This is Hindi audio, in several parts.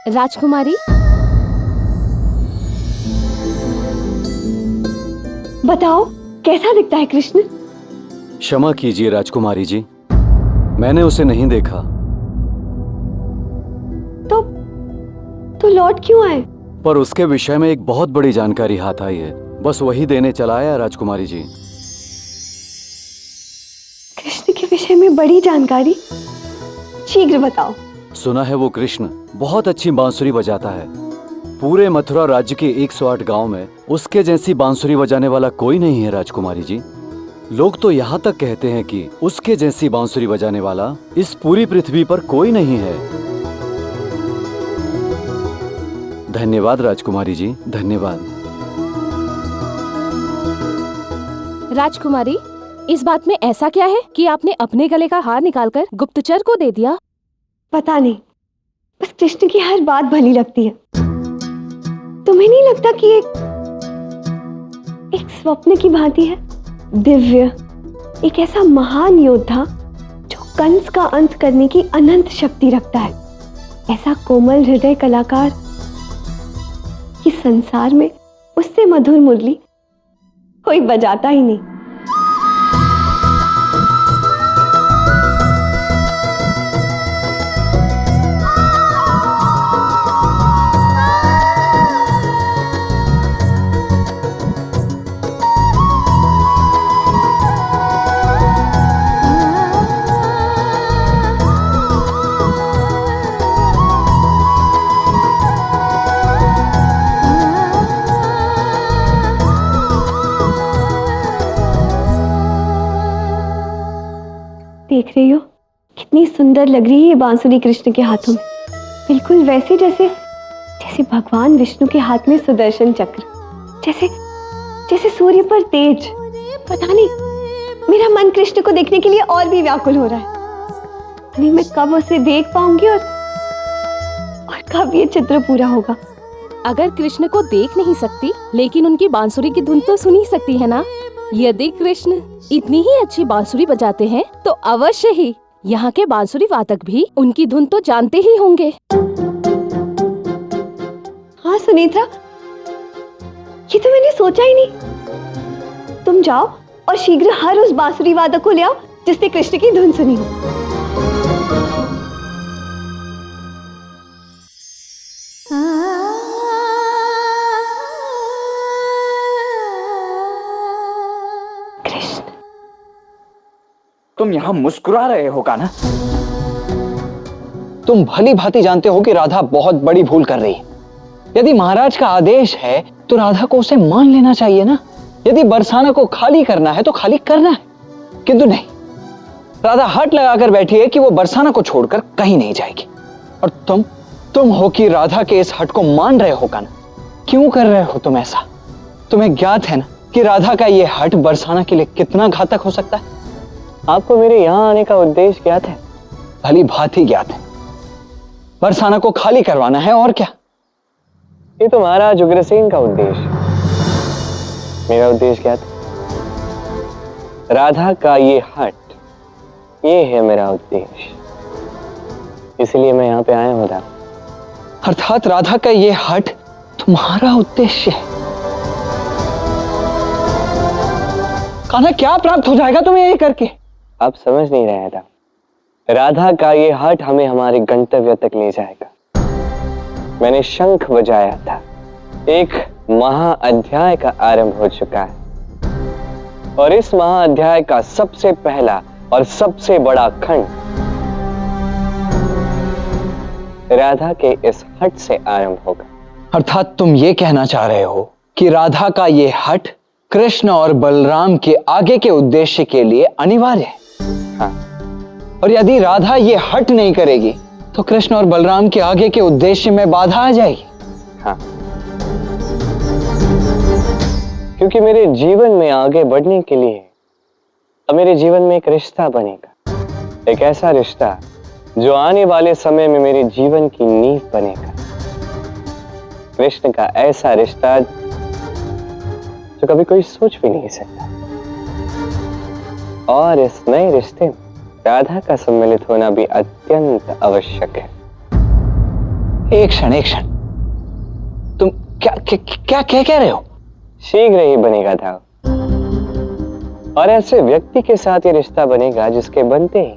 राजकुमारी, बताओ कैसा दिखता है कृष्ण? क्षमा कीजिए राजकुमारी जी, मैंने उसे नहीं देखा। तो लौट क्यों आए? पर उसके विषय में एक बहुत बड़ी जानकारी हाथ आई है, बस वही देने चला आया राजकुमारी जी। कृष्ण के विषय में बड़ी जानकारी? शीघ्र बताओ। सुना है वो कृष्ण बहुत अच्छी बांसुरी बजाता है। पूरे मथुरा राज्य के 108 गांव में उसके जैसी बांसुरी बजाने वाला कोई नहीं है राजकुमारी जी। लोग तो यहाँ तक कहते हैं कि उसके जैसी बांसुरी बजाने वाला इस पूरी पृथ्वी पर कोई नहीं है। धन्यवाद राजकुमारी जी, धन्यवाद। राजकुमारी, इस बात में ऐसा क्या है कि आपने अपने गले का हार निकालकर गुप्तचर को दे दिया? पता नहीं, बस कृष्ण की हर बात भली लगती है। तुम्हें नहीं लगता कि एक स्वप्न की भांति है? दिव्य, एक ऐसा महान योद्धा जो कंस का अंत करने की अनंत शक्ति रखता है। ऐसा कोमल हृदय कलाकार कि संसार में उससे मधुर मुरली कोई बजाता ही नहीं। देख रही हो कितनी सुंदर लग रही है ये बांसुरी कृष्ण के हाथों में। बिल्कुल वैसे जैसे जैसे भगवान विष्णु के हाथ में सुदर्शन चक्र, जैसे जैसे सूर्य पर तेज। पता नहीं, मेरा मन कृष्ण को देखने के लिए और भी व्याकुल हो रहा है। अरे मैं कब उसे देख पाऊंगी और कब ये चित्र पूरा होगा। अगर कृष्ण को देख नहीं सकती, लेकिन उनकी बांसुरी की धुन तो सुन ही सकती है ना। यदि कृष्ण इतनी ही अच्छी बांसुरी बजाते हैं तो अवश्य ही यहाँ के बांसुरी वादक भी उनकी धुन तो जानते ही होंगे। हाँ सुनेत्रा, ये तो मैंने सोचा ही नहीं। तुम जाओ और शीघ्र हर उस बांसुरी वादक को ले आओ जिसने कृष्ण की धुन सुनी हो। तुम यहाँ मुस्कुरा रहे हो का ना? तुम भली भांति जानते हो कि राधा बहुत बड़ी भूल कर रही है। यदि महाराज का आदेश है तो राधा को उसे मान लेना चाहिए ना। यदि बरसाना को खाली करना है तो खाली करना है, किंतु नहीं, राधा हट लगाकर बैठी है कि वो बरसाना को छोड़कर कहीं नहीं जाएगी। और तुम हो कि राधा के इस हट को मान रहे हो का ना? क्यों कर रहे हो तुम ऐसा? तुम्हें ज्ञात है ना कि राधा का ये हट बरसाना के लिए कितना घातक हो सकता है। आपको मेरे यहां आने का उद्देश्य ज्ञात है? भली भांति ज्ञात है। बरसाना को खाली करवाना है और क्या। ये तो महाराज उग्रसेन का उद्देश्य, मेरा उद्देश्य ज्ञात है। राधा का ये हट, ये है मेरा उद्देश्य, इसलिए मैं यहाँ पे आया हूँ। अर्थात राधा का ये हट तुम्हारा उद्देश्य है। कान्हा, क्या प्राप्त हो जाएगा तुम्हें ये करके? आप समझ नहीं रहे था। राधा का ये हट हमें हमारे गंतव्य तक ले जाएगा। मैंने शंख बजाया था, एक महाअध्याय का आरंभ हो चुका है और इस महाअध्याय का सबसे पहला और सबसे बड़ा खंड राधा के इस हट से आरंभ होगा। अर्थात तुम ये कहना चाह रहे हो कि राधा का ये हट कृष्ण और बलराम के आगे के उद्देश्य के लिए अनिवार्य है। हाँ, और यदि राधा ये हट नहीं करेगी तो कृष्ण और बलराम के आगे के उद्देश्य में बाधा आ जाएगी। हाँ, क्योंकि मेरे जीवन में आगे बढ़ने के लिए अब मेरे जीवन में एक रिश्ता बनेगा, एक ऐसा रिश्ता जो आने वाले समय में मेरे जीवन की नींव बनेगा। कृष्ण का ऐसा रिश्ता जो कभी कोई सोच भी नहीं सकता। और इस नए रिश्ते में राधा का सम्मिलित होना भी अत्यंत आवश्यक है। एक क्षण, तुम क्या कह रहे हो? शीघ्र ही बनेगा था, और ऐसे व्यक्ति के साथ ये रिश्ता बनेगा जिसके बनते ही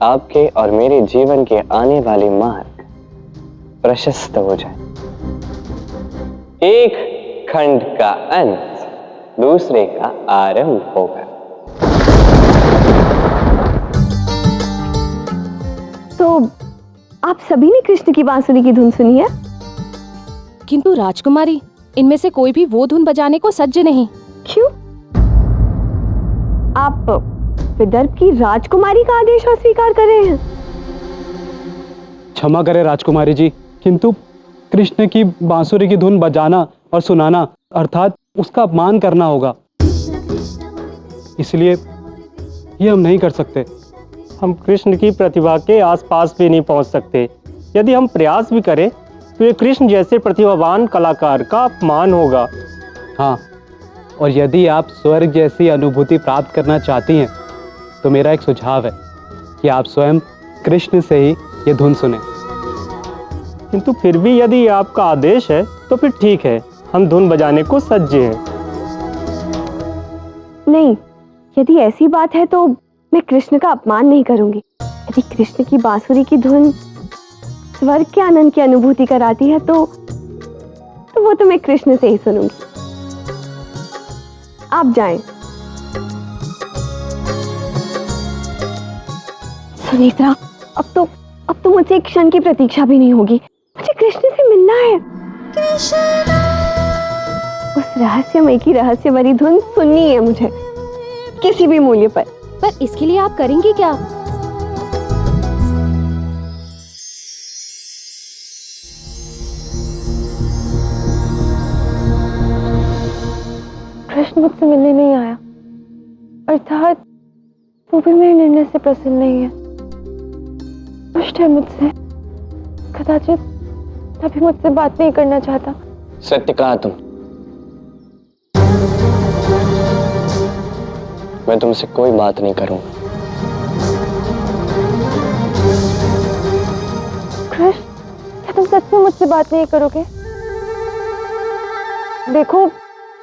आपके और मेरे जीवन के आने वाले मार्ग प्रशस्त हो जाए। एक खंड का अंत दूसरे का आरंभ होगा। तो आप सभी ने कृष्ण की बांसुरी की धुन सुनी है? किंतु राजकुमारी, इनमें से कोई भी वो धुन बजाने को सज्ज नहीं। क्यों? आप विदर्भ की राजकुमारी का आदेश अस्वीकार कर रहे हैं? क्षमा करें राजकुमारी जी, किंतु कृष्ण की बांसुरी की धुन बजाना और सुनाना अर्थात उसका अपमान करना होगा, इसलिए ये हम नहीं कर सकते। हम कृष्ण की प्रतिभा के आसपास भी नहीं पहुंच सकते। यदि हम प्रयास भी करें तो ये कृष्ण जैसे प्रतिभावान कलाकार का अपमान होगा। हाँ, और यदि आप स्वर्ग जैसी अनुभूति प्राप्त करना चाहती हैं तो मेरा एक सुझाव है कि आप स्वयं कृष्ण से ही ये धुन सुने। किंतु फिर भी यदि आपका आदेश है तो फिर ठीक है, हम धुन बजाने को सज्ज हैं। नहीं, यदि ऐसी बात है तो मैं कृष्ण का अपमान नहीं करूंगी। यदि कृष्ण की बांसुरी की धुन स्वर्ग के आनंद की अनुभूति कराती है तो वो तो मैं कृष्ण से ही सुनूंगी। आप जाएं। सुनेत्रा, अब तो मुझे एक क्षण की प्रतीक्षा भी नहीं होगी। मुझे कृष्ण से मिलना है। उस रहस्यमय की रहस्य भरी धुन सुननी है मुझे, किसी भी मूल्य पर। पर इसके लिए आप करेंगी क्या? कृष्ण मुझसे मिलने नहीं आया, अर्थात वो भी मेरे निर्णय से प्रसन्न नहीं है। दुष्ट है मुझसे, कदाचित तभी मुझसे बात नहीं करना चाहता। सत्य कहा तुम। मैं तुमसे कोई बात नहीं करूंगा। कृष्ण, क्या तुम सच में मुझसे बात नहीं करोगे? देखो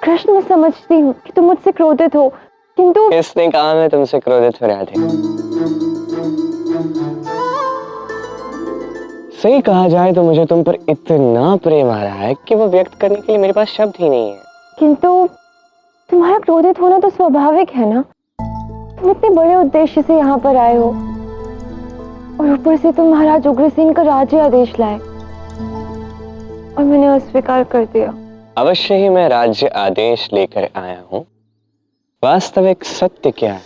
कृष्ण, मैं समझती हूँ कि तुम मुझसे क्रोधित हो, किंतु किसने कहा मैं तुमसे क्रोधित हो रहा था? सही कहा जाए तो मुझे तुम पर इतना प्रेम आ रहा है कि वो व्यक्त करने के लिए मेरे पास शब्द ही नहीं है। किंतु तुम्हारा क्रोधित होना तो स्वाभाविक है ना। तुम इतने बड़े उद्देश्य से यहाँ पर आए हो और ऊपर से तुम महाराज उग्रसेन का राज्य आदेश लाए और मैंने अस्वीकार कर दिया। अवश्य ही मैं राज्य आदेश लेकर आया हूँ। वास्तविक सत्य क्या है,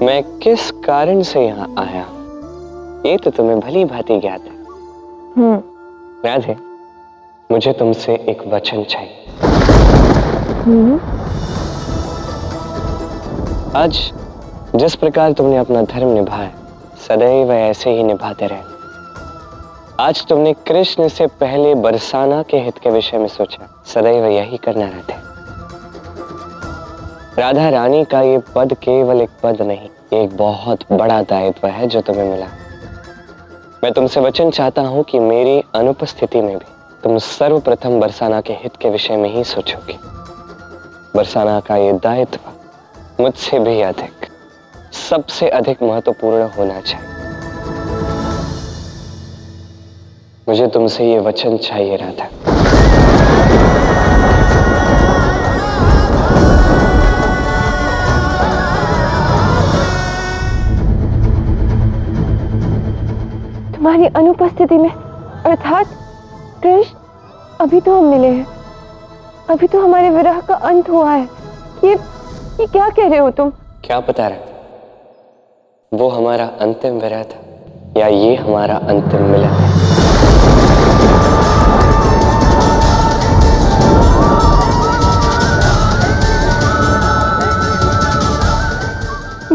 मैं किस कारण से यहाँ आया ये तो तुम्हें भली भांति ज्ञात है। राधे, मुझे तुमसे एक वचन चाहिए। आज जिस प्रकार तुमने अपना धर्म निभाया, सदैव ऐसे ही निभाते रहना। आज तुमने कृष्ण से पहले बरसाना के हित के विषय में सोचा, सदैव यही करना रहते। राधा रानी का ये पद केवल एक पद नहीं, ये एक बहुत बड़ा दायित्व है जो तुम्हें मिला। मैं तुमसे वचन चाहता हूं कि मेरी अनुपस्थिति में भी तुम सर्वप्रथम बरसाना के हित के विषय में ही सोचोगे। बरसाना का ये दायित्व मुझसे भी अधिक, सबसे अधिक महत्वपूर्ण होना चाहिए। मुझे तुमसे ये वचन चाहिए राधा। तुम्हारी अनुपस्थिति में, अर्थात कृष्ण, अभी तो हम मिले हैं, अभी तो हमारे विरह का अंत हुआ है। ये क्या कह रहे हो तुम? क्या पता राधा, वो हमारा अंतिम विरह था या ये हमारा अंतिम मिलन है।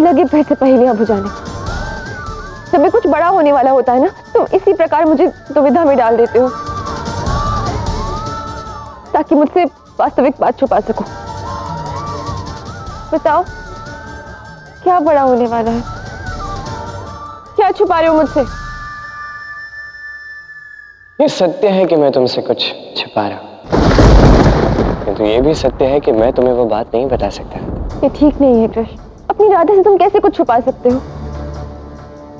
लगे फिर से पहेलियां बुझाने। जब भी कुछ बड़ा होने वाला होता है ना, तुम इसी प्रकार मुझे दुविधा में डाल देते हो ताकि मुझसे वास्तविक बात छुपा सको। बताओ, क्या बड़ा होने वाला है? क्या छुपा रहे हो मुझसे? ये सत्य है कि मैं तुमसे कुछ छिपा रहा हूं, किंतु ये भी सत्य है कि मैं तुम्हें वो बात नहीं बता सकता। ये ठीक नहीं है कृष्ण। अपनी राधा से तुम कैसे कुछ छुपा सकते हो?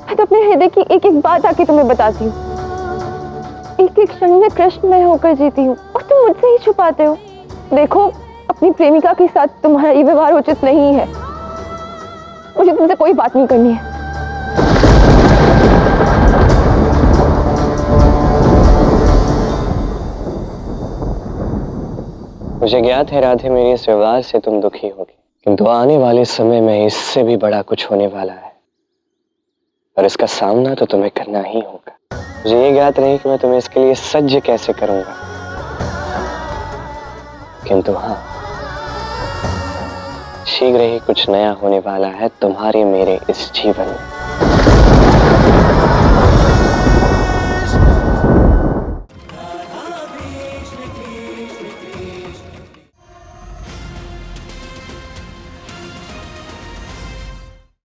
मैं तो अपने हृदय की एक एक बात आके तुम्हें बताती हूँ। एक एक क्षण में कृष्ण मैं होकर जीती हूँ और तुम मुझसे ही छुपाते हो। देखो, अपनी प्रेमिका के साथ तुम्हारा ये व्यवहार उचित नहीं है। मुझे तुमसे कोई बात नहीं करनी है। मुझे ज्ञात है राधे, मेरे इस व्यवहार से तुम दुखी होगी, किंतु आने वाले समय में इससे भी बड़ा कुछ होने वाला है और इसका सामना तो तुम्हें करना ही होगा। मुझे ये ज्ञात नहीं कि मैं तुम्हें इसके लिए सज्ज कैसे करूंगा, किंतु हाँ, शीघ्र ही कुछ नया होने वाला है तुम्हारे मेरे इस जीवन में।